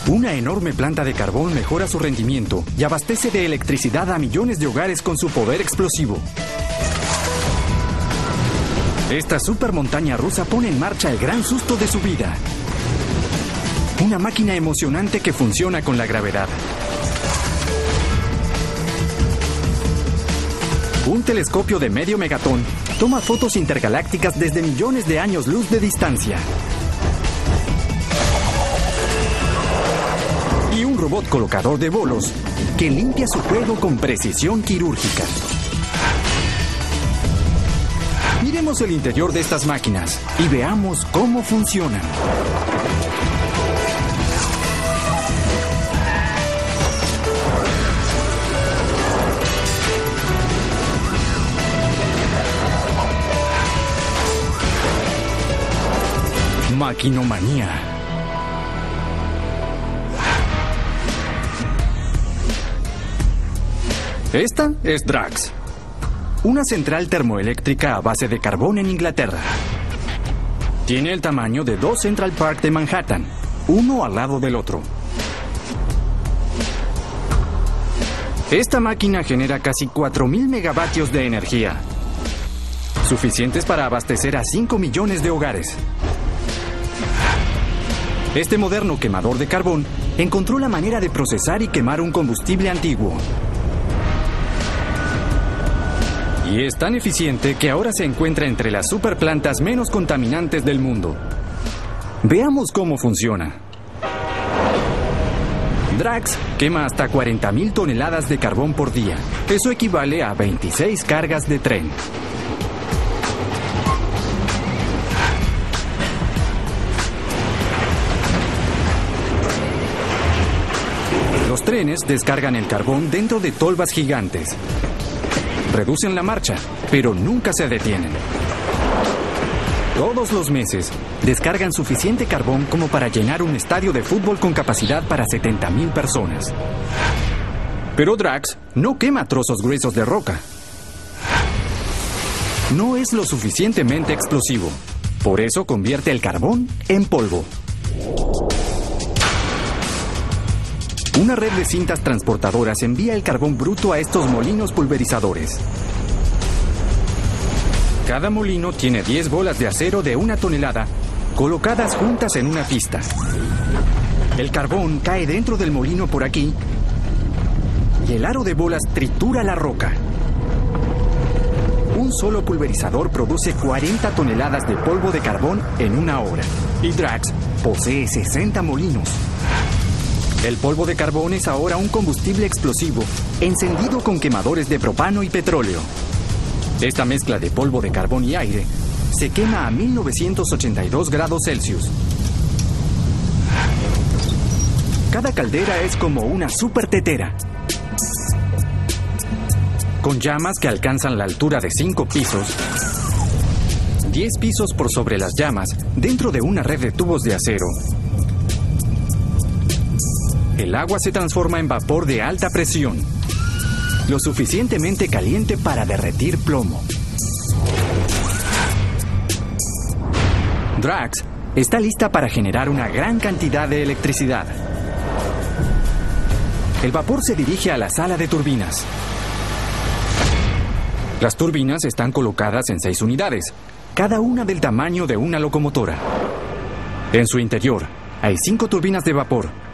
Una enorme planta de carbón mejora su rendimiento y abastece de electricidad a millones de hogares con su poder explosivo. Esta supermontaña rusa pone en marcha el gran susto de su vida. Una máquina emocionante que funciona con la gravedad. Un telescopio de medio megatón toma fotos intergalácticas desde millones de años luz de distancia. Y un robot colocador de bolos que limpia su juego con precisión quirúrgica. Miremos el interior de estas máquinas y veamos cómo funcionan. Maquinomanía. Esta es Drax, una central termoeléctrica a base de carbón en Inglaterra. Tiene el tamaño de 2 Central Park de Manhattan, uno al lado del otro. Esta máquina genera casi 4.000 megavatios de energía, suficientes para abastecer a 5 millones de hogares. Este moderno quemador de carbón encontró la manera de procesar y quemar un combustible antiguo. Y es tan eficiente que ahora se encuentra entre las superplantas menos contaminantes del mundo. Veamos cómo funciona. Drax quema hasta 40.000 toneladas de carbón por día. Eso equivale a 26 cargas de tren. Los trenes descargan el carbón dentro de tolvas gigantes. Reducen la marcha, pero nunca se detienen. Todos los meses, descargan suficiente carbón como para llenar un estadio de fútbol con capacidad para 70.000 personas. Pero Drax no quema trozos gruesos de roca. No es lo suficientemente explosivo. Por eso convierte el carbón en polvo. Una red de cintas transportadoras envía el carbón bruto a estos molinos pulverizadores. Cada molino tiene 10 bolas de acero de 1 tonelada, colocadas juntas en una pista. El carbón cae dentro del molino por aquí, y el aro de bolas tritura la roca. Un solo pulverizador produce 40 toneladas de polvo de carbón en 1 hora. Y Drax posee 60 molinos. El polvo de carbón es ahora un combustible explosivo, encendido con quemadores de propano y petróleo. Esta mezcla de polvo de carbón y aire se quema a 1982 grados Celsius. Cada caldera es como una supertetera, con llamas que alcanzan la altura de 5 pisos, 10 pisos por sobre las llamas, dentro de una red de tubos de acero. El agua se transforma en vapor de alta presión, lo suficientemente caliente para derretir plomo. Drax está lista para generar una gran cantidad de electricidad. El vapor se dirige a la sala de turbinas. Las turbinas están colocadas en 6 unidades, cada una del tamaño de una locomotora. En su interior hay 5 turbinas de vapor.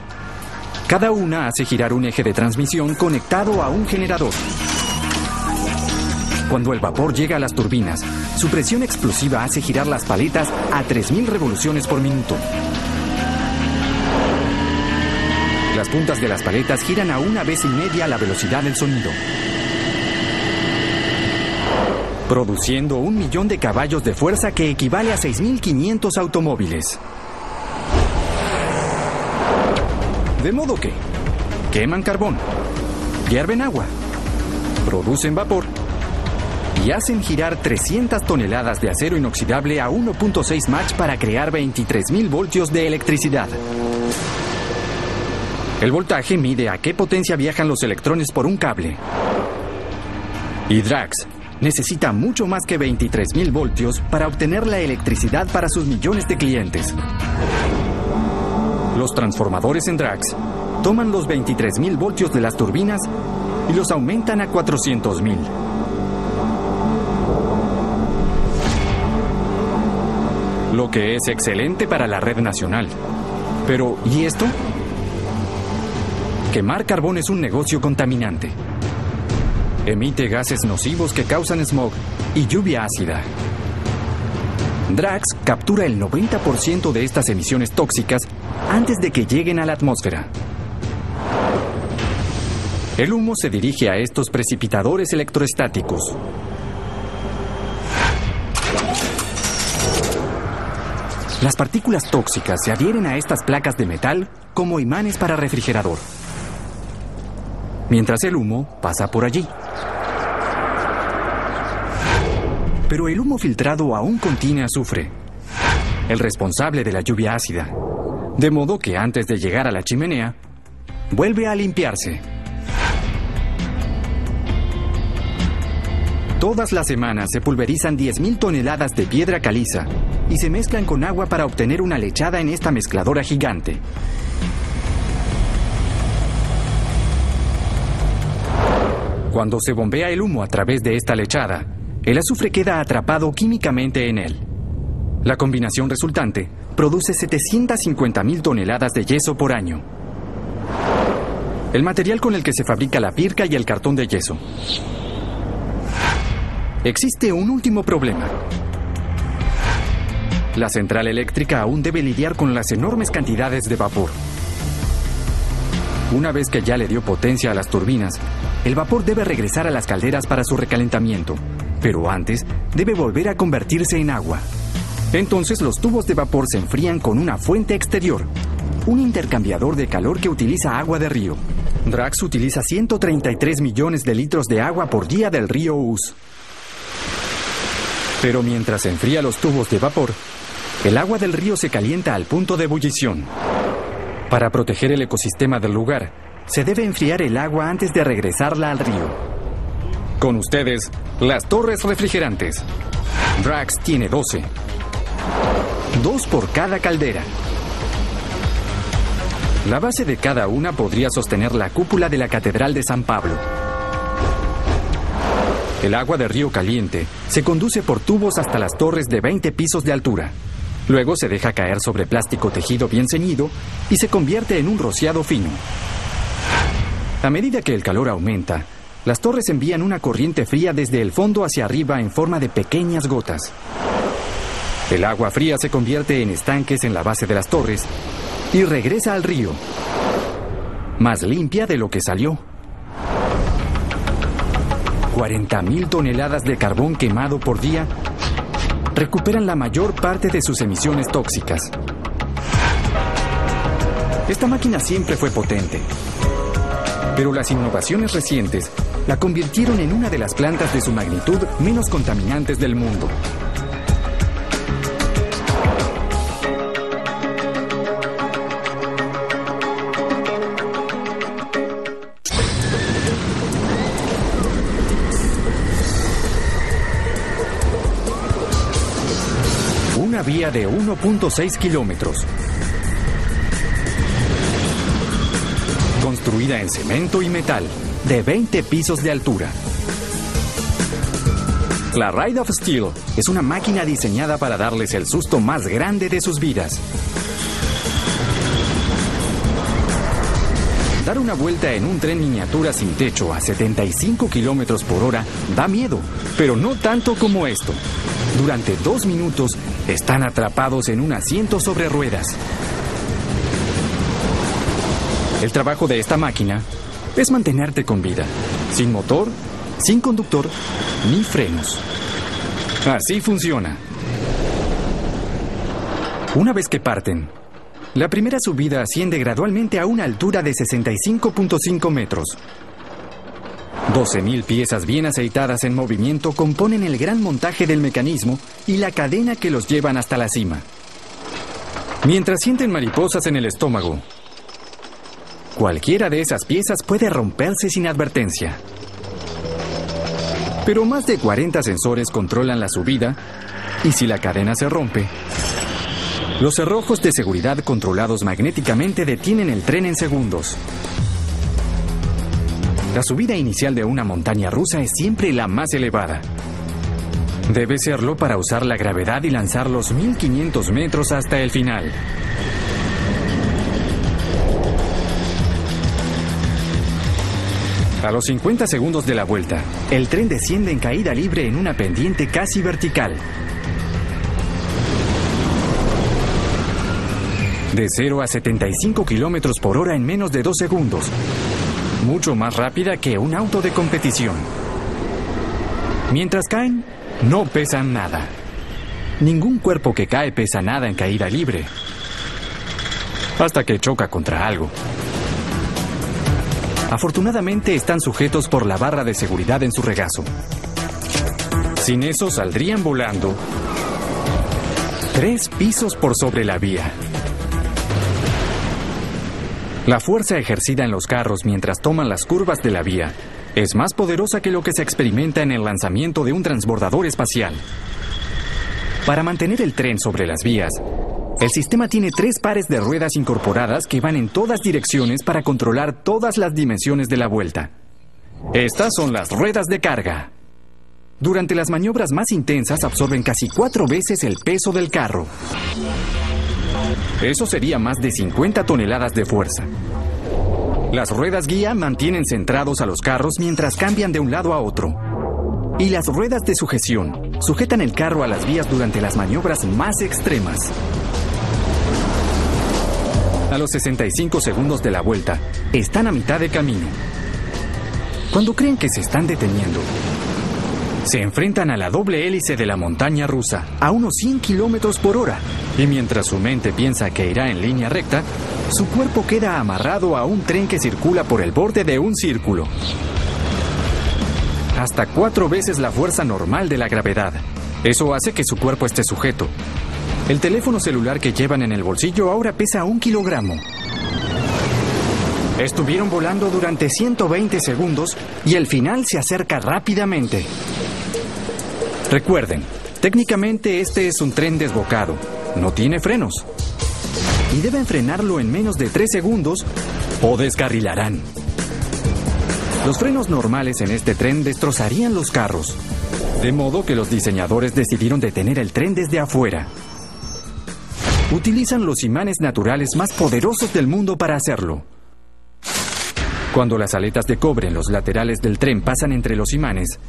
Cada una hace girar un eje de transmisión conectado a un generador. Cuando el vapor llega a las turbinas, su presión explosiva hace girar las paletas a 3.000 revoluciones por minuto. Las puntas de las paletas giran a 1,5 veces la velocidad del sonido, produciendo 1 millón de caballos de fuerza que equivale a 6.500 automóviles. De modo que queman carbón, hierven agua, producen vapor y hacen girar 300 toneladas de acero inoxidable a 1.6 Mach para crear 23.000 voltios de electricidad. El voltaje mide a qué potencia viajan los electrones por un cable. Y Drax necesita mucho más que 23.000 voltios para obtener la electricidad para sus millones de clientes. Los transformadores en Drax toman los 23.000 voltios de las turbinas y los aumentan a 400.000. Lo que es excelente para la red nacional. Pero, ¿y esto? Quemar carbón es un negocio contaminante. Emite gases nocivos que causan smog y lluvia ácida. Drax captura el 90% de estas emisiones tóxicas antes de que lleguen a la atmósfera. El humo se dirige a estos precipitadores electroestáticos. Las partículas tóxicas se adhieren a estas placas de metal como imanes para refrigerador, mientras el humo pasa por allí. Pero el humo filtrado aún contiene azufre, el responsable de la lluvia ácida, de modo que antes de llegar a la chimenea, vuelve a limpiarse. Todas las semanas se pulverizan 10.000 toneladas de piedra caliza y se mezclan con agua para obtener una lechada en esta mezcladora gigante. Cuando se bombea el humo a través de esta lechada, el azufre queda atrapado químicamente en él. La combinación resultante produce 750.000 toneladas de yeso por año. El material con el que se fabrica la pirca y el cartón de yeso. Existe un último problema. La central eléctrica aún debe lidiar con las enormes cantidades de vapor. Una vez que ya le dio potencia a las turbinas, el vapor debe regresar a las calderas para su recalentamiento, pero antes debe volver a convertirse en agua. Entonces los tubos de vapor se enfrían con una fuente exterior, un intercambiador de calor que utiliza agua de río. Drax utiliza 133 millones de litros de agua por día del río Ouse. Pero mientras se enfría los tubos de vapor, el agua del río se calienta al punto de ebullición. Para proteger el ecosistema del lugar, se debe enfriar el agua antes de regresarla al río. Con ustedes, las torres refrigerantes. Drax tiene 12. 2 por cada caldera. La base de cada una podría sostener la cúpula de la Catedral de San Pablo. El agua de río caliente se conduce por tubos hasta las torres de 20 pisos de altura. Luego se deja caer sobre plástico tejido bien ceñido y se convierte en un rociado fino. A medida que el calor aumenta, las torres envían una corriente fría desde el fondo hacia arriba en forma de pequeñas gotas. El agua fría se convierte en estanques en la base de las torres y regresa al río, más limpia de lo que salió. 40.000 toneladas de carbón quemado por día recuperan la mayor parte de sus emisiones tóxicas. Esta máquina siempre fue potente, pero las innovaciones recientes la convirtieron en una de las plantas de su magnitud menos contaminantes del mundo. Una vía de 1.6 kilómetros, construida en cemento y metal, de 20 pisos de altura. La Ride of Steel es una máquina diseñada para darles el susto más grande de sus vidas. Dar una vuelta en un tren miniatura sin techo a 75 kilómetros por hora da miedo, pero no tanto como esto. Durante 2 minutos están atrapados en un asiento sobre ruedas. El trabajo de esta máquina es mantenerte con vida, sin motor, sin conductor, ni frenos. Así funciona. Una vez que parten, la primera subida asciende gradualmente a una altura de 65.5 metros. 12.000 piezas bien aceitadas en movimiento componen el gran montaje del mecanismo y la cadena que los llevan hasta la cima. Mientras sienten mariposas en el estómago, cualquiera de esas piezas puede romperse sin advertencia. Pero más de 40 sensores controlan la subida y si la cadena se rompe, Los cerrojos de seguridad controlados magnéticamente detienen el tren en segundos. La subida inicial de una montaña rusa es siempre la más elevada. Debe serlo para usar la gravedad y lanzar los 1500 metros hasta el final. A los 50 segundos de la vuelta, el tren desciende en caída libre en una pendiente casi vertical. De 0 a 75 kilómetros por hora en menos de 2 segundos. Mucho más rápida que un auto de competición. Mientras caen, no pesan nada. Ningún cuerpo que cae pesa nada en caída libre. Hasta que choca contra algo. Afortunadamente están sujetos por la barra de seguridad en su regazo. Sin eso saldrían volando 3 pisos por sobre la vía. La fuerza ejercida en los carros mientras toman las curvas de la vía es más poderosa que lo que se experimenta en el lanzamiento de un transbordador espacial. Para mantener el tren sobre las vías, el sistema tiene 3 pares de ruedas incorporadas que van en todas direcciones para controlar todas las dimensiones de la vuelta. Estas son las ruedas de carga. Durante las maniobras más intensas absorben casi 4 veces el peso del carro. Eso sería más de 50 toneladas de fuerza. Las ruedas guía mantienen centrados a los carros mientras cambian de un lado a otro. Y las ruedas de sujeción sujetan el carro a las vías durante las maniobras más extremas. A los 65 segundos de la vuelta, están a mitad de camino. Cuando creen que se están deteniendo, se enfrentan a la doble hélice de la montaña rusa a unos 100 kilómetros por hora. Y mientras su mente piensa que irá en línea recta, su cuerpo queda amarrado a un tren que circula por el borde de un círculo. Hasta 4 veces la fuerza normal de la gravedad. Eso hace que su cuerpo esté sujeto. El teléfono celular que llevan en el bolsillo ahora pesa 1 kilogramo. Estuvieron volando durante 120 segundos y el final se acerca rápidamente. Recuerden, técnicamente este es un tren desbocado. No tiene frenos. Y deben frenarlo en menos de 3 segundos o descarrilarán. Los frenos normales en este tren destrozarían los carros. De modo que los diseñadores decidieron detener el tren desde afuera. Utilizan los imanes naturales más poderosos del mundo para hacerlo. Cuando las aletas de cobre en los laterales del tren pasan entre los imanes,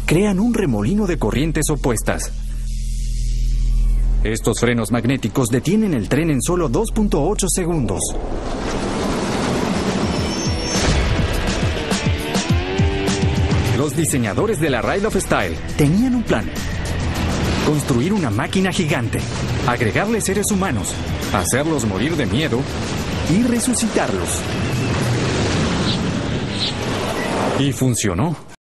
crean un remolino de corrientes opuestas. Estos frenos magnéticos detienen el tren en solo 2.8 segundos. Los diseñadores de la Ride of Style tenían un plan. Construir una máquina gigante, agregarle seres humanos, hacerlos morir de miedo y resucitarlos. Y funcionó.